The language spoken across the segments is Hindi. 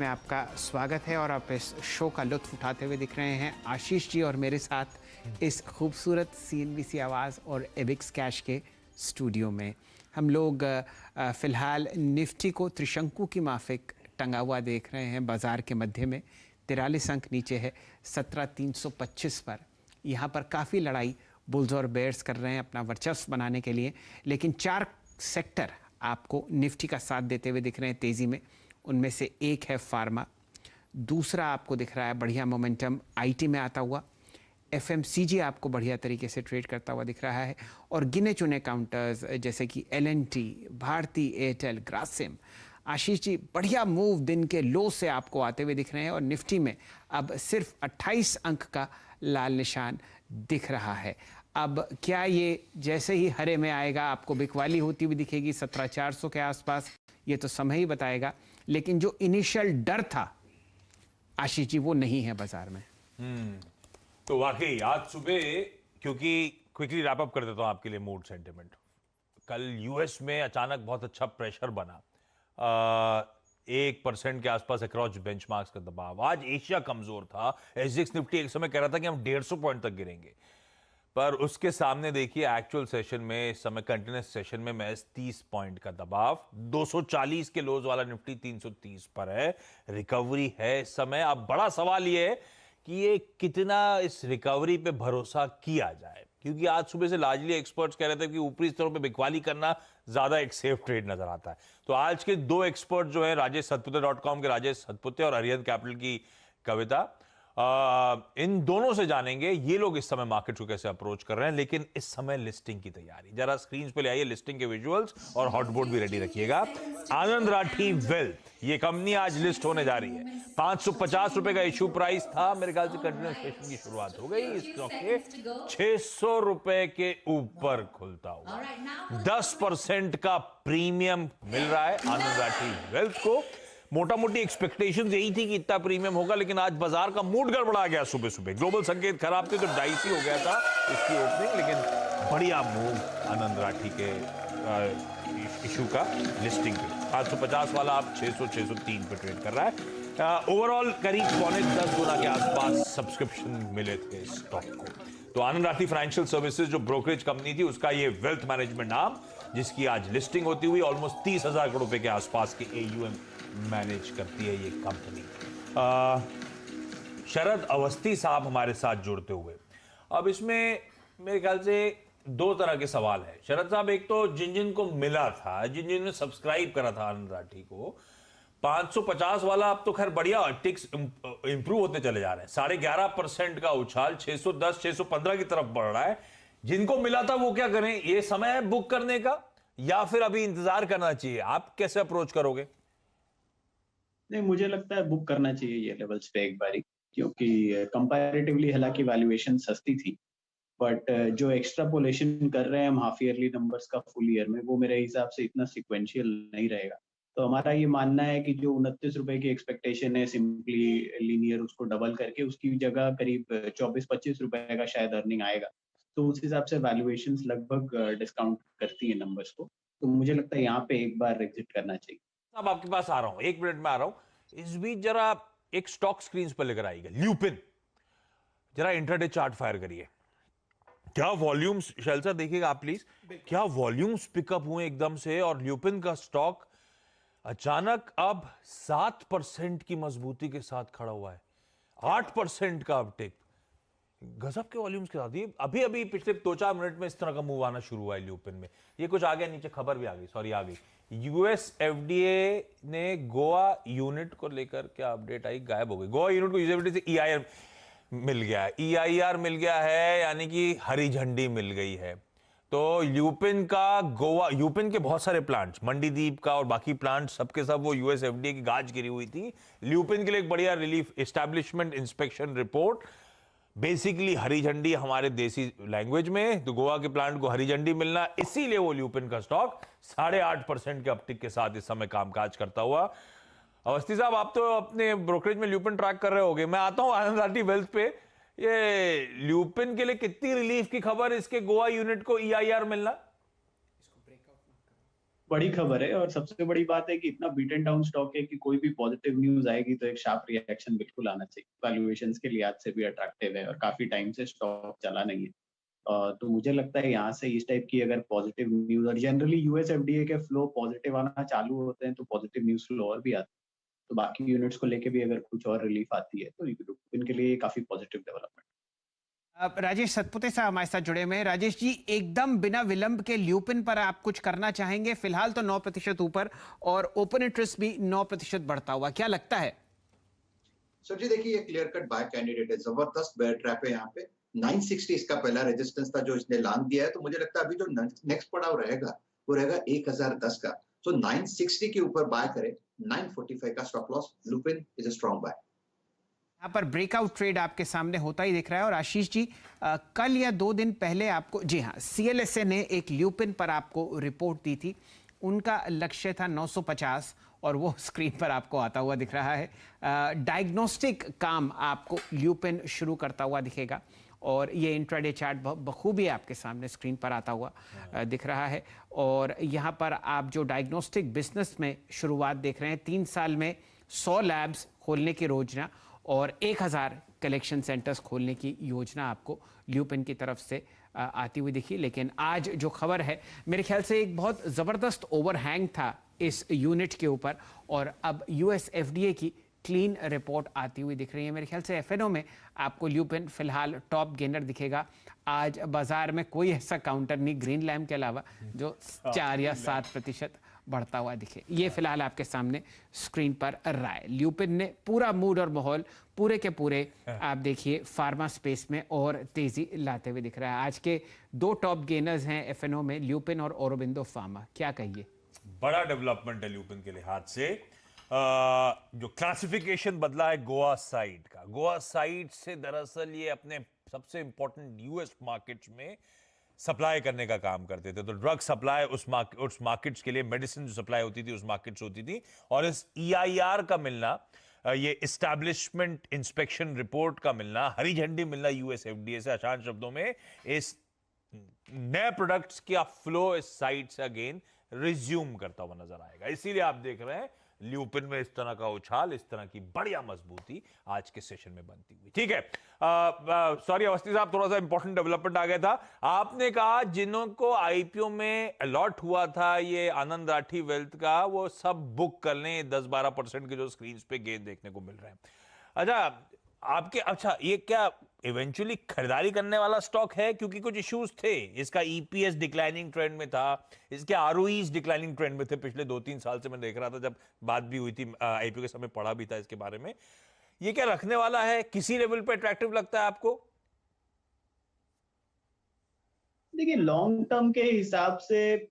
में आपका स्वागत है और आप इस शो का लुत्फ उठाते हुए दिख रहे हैं आशीष जी और मेरे साथ इस खूबसूरत सीएनबीसी आवाज़ और एबिक्स कैश के स्टूडियो में। हम लोग फ़िलहाल निफ्टी को त्रिशंकु की माफिक टंगा हुआ देख रहे हैं बाज़ार के मध्य में। 43 अंक नीचे है 17,325 पर। यहाँ पर काफ़ी लड़ाई बुल्स और बेयर्स कर रहे हैं अपना वर्चस्व बनाने के लिए, लेकिन 4 सेक्टर आपको निफ्टी का साथ देते हुए दिख रहे हैं तेज़ी में। उनमें से एक है फार्मा, दूसरा आपको दिख रहा है बढ़िया मोमेंटम आईटी में आता हुआ, एफएमसीजी आपको बढ़िया तरीके से ट्रेड करता हुआ दिख रहा है, और गिने चुने काउंटर्स जैसे कि एलएनटी, भारती एयरटेल, ग्रासिम। आशीष जी, बढ़िया मूव दिन के लो से आपको आते हुए दिख रहे हैं और निफ्टी में अब सिर्फ 28 अंक का लाल निशान दिख रहा है। अब क्या ये जैसे ही हरे में आएगा आपको बिकवाली होती हुई दिखेगी 17,400 के आसपास? ये तो समय ही बताएगा, लेकिन जो इनिशियल डर था आशीष जी वो नहीं है बाजार में। तो वाकई आज सुबह, क्योंकि क्विकली रैप अप कर देता हूं आपके लिए मूड सेंटिमेंट। कल यूएस में अचानक बहुत अच्छा प्रेशर बना, 1% के आसपास अक्रॉस बेंचमार्क्स का दबाव। आज एशिया कमजोर था, एसजीएक्स निफ्टी एक समय कह रहा था कि हम 150 पॉइंट तक गिरेंगे, पर उसके सामने देखिए एक्चुअल सेशन में, इस समय कंटिन्यूस सेशन में महज 30 पॉइंट का दबाव। 240 के लोज वाला निफ्टी 330 पर है, रिकवरी है इस समय। अब बड़ा सवाल ये है कि ये कितना इस रिकवरी पे भरोसा किया जाए, क्योंकि आज सुबह से लार्जली एक्सपर्ट्स कह रहे थे कि ऊपरी स्तरों पे बिकवाली करना ज्यादा एक सेफ ट्रेड नजर आता है। तो आज के 2 एक्सपर्ट जो है, राजेश सतपुते .com के राजेश सतपुते और अरिहंत कैपिटल की कविता, इन दोनों से जानेंगे ये लोग इस समय मार्केट को कैसे अप्रोच कर रहे हैं। लेकिन इस समय लिस्टिंग की तैयारी, जरा स्क्रीन पे ले आइए लिस्टिंग के विजुअल्स, और हॉटबोर्ड भी रेडी रखिएगा। आनंद राठी वेल्थ, ये कंपनी आज लिस्ट होने जा रही है। 550 रुपए का इश्यू प्राइस था, मेरे ख्याल से कंटिन्यूस सेशन की शुरुआत हो गई। इस स्टॉक के 600 रुपए के ऊपर खुलता हुआ 10% का प्रीमियम मिल रहा है आनंद राठी वेल्थ को। मोटा मोटी एक्सपेक्टेशन यही थी कि इतना प्रीमियम होगा, लेकिन आज बाजार का मूड गड़बड़ा गया सुबह सुबह। ग्लोबल संकेत खराब थे तो डाइसी हो गया था इसकी ओपनिंग, लेकिन बढ़िया मूव आनंद राठी के इशू का लिस्टिंग पे। 550 वाला आप 600-603 पे ट्रेड कर रहा है। ओवरऑल करीब 9.25 गुना के आसपास सब्सक्रिप्शन मिले थे स्टॉक को। तो आनंद राठी फाइनेंशियल सर्विसेज जो ब्रोकरेज कंपनी थी, उसका ये वेल्थ मैनेजमेंट नाम, जिसकी आज लिस्टिंग होती हुई ऑलमोस्ट 30,000 करोड़ रुपए के आसपास के एयूएम मैनेज करती है ये कंपनी। शरद अवस्थी साहब हमारे साथ जुड़ते हुए, अब इसमें मेरे ख्याल से 2 तरह के सवाल है। शरद साहब, एक तो जिन जिन को मिला था, जिन जिन ने सब्सक्राइब करा था आनंद राठी को, 550 वाला अब तो खैर बढ़िया टिक्स इंप्रूव होते चले जा रहे हैं। 11.5% का उछाल 610-615 की तरफ बढ़ रहा है। जिनको मिला था वो क्या करें? ये समय है बुक करने का या फिर अभी इंतजार करना चाहिए? आप कैसे अप्रोच करोगे? नहीं, मुझे लगता है बुक करना चाहिए ये लेवल्स पे एक बारी, क्योंकि कंपैरेटिवली हालांकि वैल्यूएशन सस्ती थी, बट जो एक्स्ट्रापोलेशन कर रहे हैं हम हाफ ईयरली नंबर्स का फुल ईयर में, वो मेरे हिसाब से इतना सिक्वेंशियल नहीं रहेगा। तो हमारा ये मानना है कि जो 29 रुपए की एक्सपेक्टेशन है सिंपली लीनियर, उसको डबल करके उसकी जगह करीब 24-25 रुपए का शायद अर्निंग आएगा। तो उस हिसाब से वैल्यूएशंस लगभग डिस्काउंट करती है नंबर्स को। तो मुझे लगता है यहाँ पे एक बार एग्जिट करना चाहिए। अब आपके पास आ रहा हूं, 1 मिनट में आ रहा हूं। इस बीच जरा एक स्टॉक स्क्रीन पर लेकर आएगा, ल्यूपिन। जरा इंट्राडे चार्ट फायर करिए। क्या वॉल्यूम्स, शैलसा देखिएगा आप प्लीज, क्या वॉल्यूम्स पिकअप हुए एकदम से, और ल्यूपिन का स्टॉक अचानक अब 7% की मजबूती के साथ खड़ा हुआ है। 8% का अपटेक, गजब के वॉल्यूम्स के साथ। ये अभी अभी पिछले 2-4 मिनट में इस तरह का मूव आना शुरू हुआ है ल्यूपिन में। ये कुछ आ गया नीचे, खबर भी आ गई, सॉरी आ गई। यूएस एफडीए ने गोवा यूनिट को लेकर क्या अपडेट आई? गायब हो गई। गोवा यूनिट को यूजेबिलिटी से ईआईआर मिल गया है, ईआईआर मिल गया है, यानी कि हरी झंडी मिल गई है। तो ल्यूपिन का गोवा, ल्यूपिन के बहुत सारे प्लांट्स, मंडीदीप का और बाकी प्लांट सबके सब वो यूएस एफडीए की गाज गिरी हुई थी। ल्यूपिन के लिए एक बढ़िया relief, establishment inspection report, basically हरी झंडी हमारे देसी लैंग्वेज में। तो गोवा के प्लांट को हरी झंडी मिलना, इसीलिए वो ल्यूपिन का स्टॉक 8.5% के अपटिक के साथ इस समय कामकाज करता हुआ। अवस्थी साहब, आप तो अपने ब्रोकरेज में ल्यूपिन ट्रैक कर रहे होंगे, मैं आता हूं आनंद राठी वेल्थ पे। ये ल्यूपिन के लिए कितनी रिलीफ की खबर, इसके गोवा यूनिट को ईआईआर मिलना? बड़ी खबर है और सबसे बड़ी बात है कि इतना बीटन डाउन स्टॉक है कि कोई भी पॉजिटिव न्यूज आएगी तो एक शार्प रिएक्शन बिल्कुल आना चाहिए। वैल्यूएशंस के लिहाज से भी अट्रैक्टिव है और काफी टाइम से स्टॉक चला नहीं है। तो मुझे लगता है यहाँ से इस टाइप की अगर पॉजिटिव न्यूज, और जनरली यूएस एफडीए के फ्लो पॉजिटिव आना चालू होते हैं तो पॉजिटिव न्यूज फ्लो और भी आता है। तो बाकी यूनिट्स को लेके भी अगर कुछ और रिलीफ आती है तो इनके लिए काफी पॉजिटिव डेवलपमेंट। अब राजेश सतपुते साहब हमारे साथ जुड़े हुए हैं। राजेश जी, एकदम बिना विलंब के ल्यूपिन पर आप कुछ करना चाहेंगे? फिलहाल तो 9% ऊपर और ओपन इंटरेस्ट भी 9% बढ़ता हुआ, क्या लगता है? सर जी देखिए, ये क्लियर कट बाय कैंडिडेट है, जबरदस्त बेयर ट्रैप है यहाँ पे। 960 इसका पहला रेजिस्टेंस था जो इसने लांग दिया है, तो मुझे लगता है अभी जो नेक्स्ट पड़ाव रहेगा वो रहेगा 1010 का। तो 960 के ऊपर बाय करे, 945 का stop loss, Lupin is a strong bye. यहाँ पर ब्रेकआउट ट्रेड आपके सामने होता ही दिख रहा है। और आशीष जी, कल या 2 दिन पहले आपको, जी हाँ, सीएलएसए ने एक ल्यूपिन पर आपको रिपोर्ट दी थी। उनका लक्ष्य था 950 और वो स्क्रीन पर आपको आता हुआ दिख रहा है। डायग्नोस्टिक काम आपको ल्यूपिन शुरू करता हुआ दिखेगा और ये इंट्राडे चार्ट बखूबी आपके सामने स्क्रीन पर आता हुआ दिख रहा है। और यहाँ पर आप जो डायग्नोस्टिक बिजनेस में शुरुआत देख रहे हैं, 3 साल में 100 लैब्स खोलने की योजना और 1000 कलेक्शन सेंटर्स खोलने की योजना आपको ल्यूपिन की तरफ से आती हुई दिखी। लेकिन आज जो खबर है, मेरे ख्याल से एक बहुत ज़बरदस्त ओवरहैंग था इस यूनिट के ऊपर और अब यूएस एफडीए की क्लीन रिपोर्ट आती हुई दिख रही है। मेरे ख्याल से एफएनओ में आपको ल्यूपिन फिलहाल टॉप गेनर दिखेगा। आज बाजार में कोई ऐसा काउंटर नहीं ग्रीन लैम्प के अलावा जो 4 या 7% बढ़ता हुआ दिखे। ये फिलहाल आपके सामने स्क्रीन पर रहा है। ल्यूपिन ने पूरा मूड और माहौल पूरे के पूरे आप देखिए फार्मा स्पेस में और तेजी लाते हुए दिख रहा है। आज के 2 टॉप गेनर्स हैं एफएनओ में, ल्यूपिन और औरोबिंदो फार्मा। क्या कहिए? बड़ा डेवलपमेंट है ल्यूपिन के लिहाज से। जो क्लासिफिकेशन बदला है गोवा साइड का, गोवा साइड से दरअसल ये अपने सबसे इंपॉर्टेंट यूएस मार्केट्स में सप्लाई करने का काम करते थे। तो ड्रग सप्लाई उस मार्केट्स के लिए, मेडिसिन जो सप्लाई होती थी उस मार्केट्स होती थी। और इस ईआईआर का मिलना, ये इस्टेब्लिशमेंट इंस्पेक्शन रिपोर्ट का मिलना, हरी झंडी मिलना यूएस एफडीए से, आसान शब्दों में इस नए प्रोडक्ट्स का फ्लो इस साइड से अगेन रिज्यूम करता हुआ नजर आएगा। इसीलिए आप देख रहे हैं ल्यूपिन में इस तरह का उछाल, इस तरह की बढ़िया मजबूती आज के सेशन में बनती हुई। ठीक है, सॉरी अवस्थी साहब, थोड़ा सा इंपॉर्टेंट डेवलपमेंट आ गया था। आपने कहा जिन्हों को आईपीओ में अलॉट हुआ था ये आनंद राठी वेल्थ का, वो सब बुक कर लें 10-12% के जो स्क्रीन पे गेन देखने को मिल रहे हैं। अच्छा ये क्या इवेंचुअली खरीदारी करने वाला स्टॉक है? क्योंकि कुछ इश्यूज थे, इसका ईपीएस डिक्लाइनिंग ट्रेंड में था, इसके आरओईज डिक्लाइनिंग ट्रेंड में थे पिछले 2-3 साल से। मैं देख रहा था जब बात भी हुई थी आईपीओ के समय, पढ़ा भी था इसके बारे में। ये क्या रखने वाला है? किसी लेवल पे अट्रैक्टिव लगता है आपको? देखिए, लॉन्ग टर्म के हिसाब से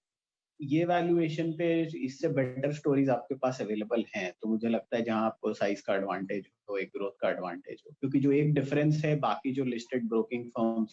ये वैल्यूएशन पे इससे बेटर स्टोरीज आपके पास अवेलेबल हैं। तो मुझे लगता है जहां आपको साइज का एडवांटेज हो, एक ग्रोथ का एडवांटेज हो, क्योंकि जो एक डिफरेंस है बाकी जो लिस्टेड ब्रोकिंग फर्म्स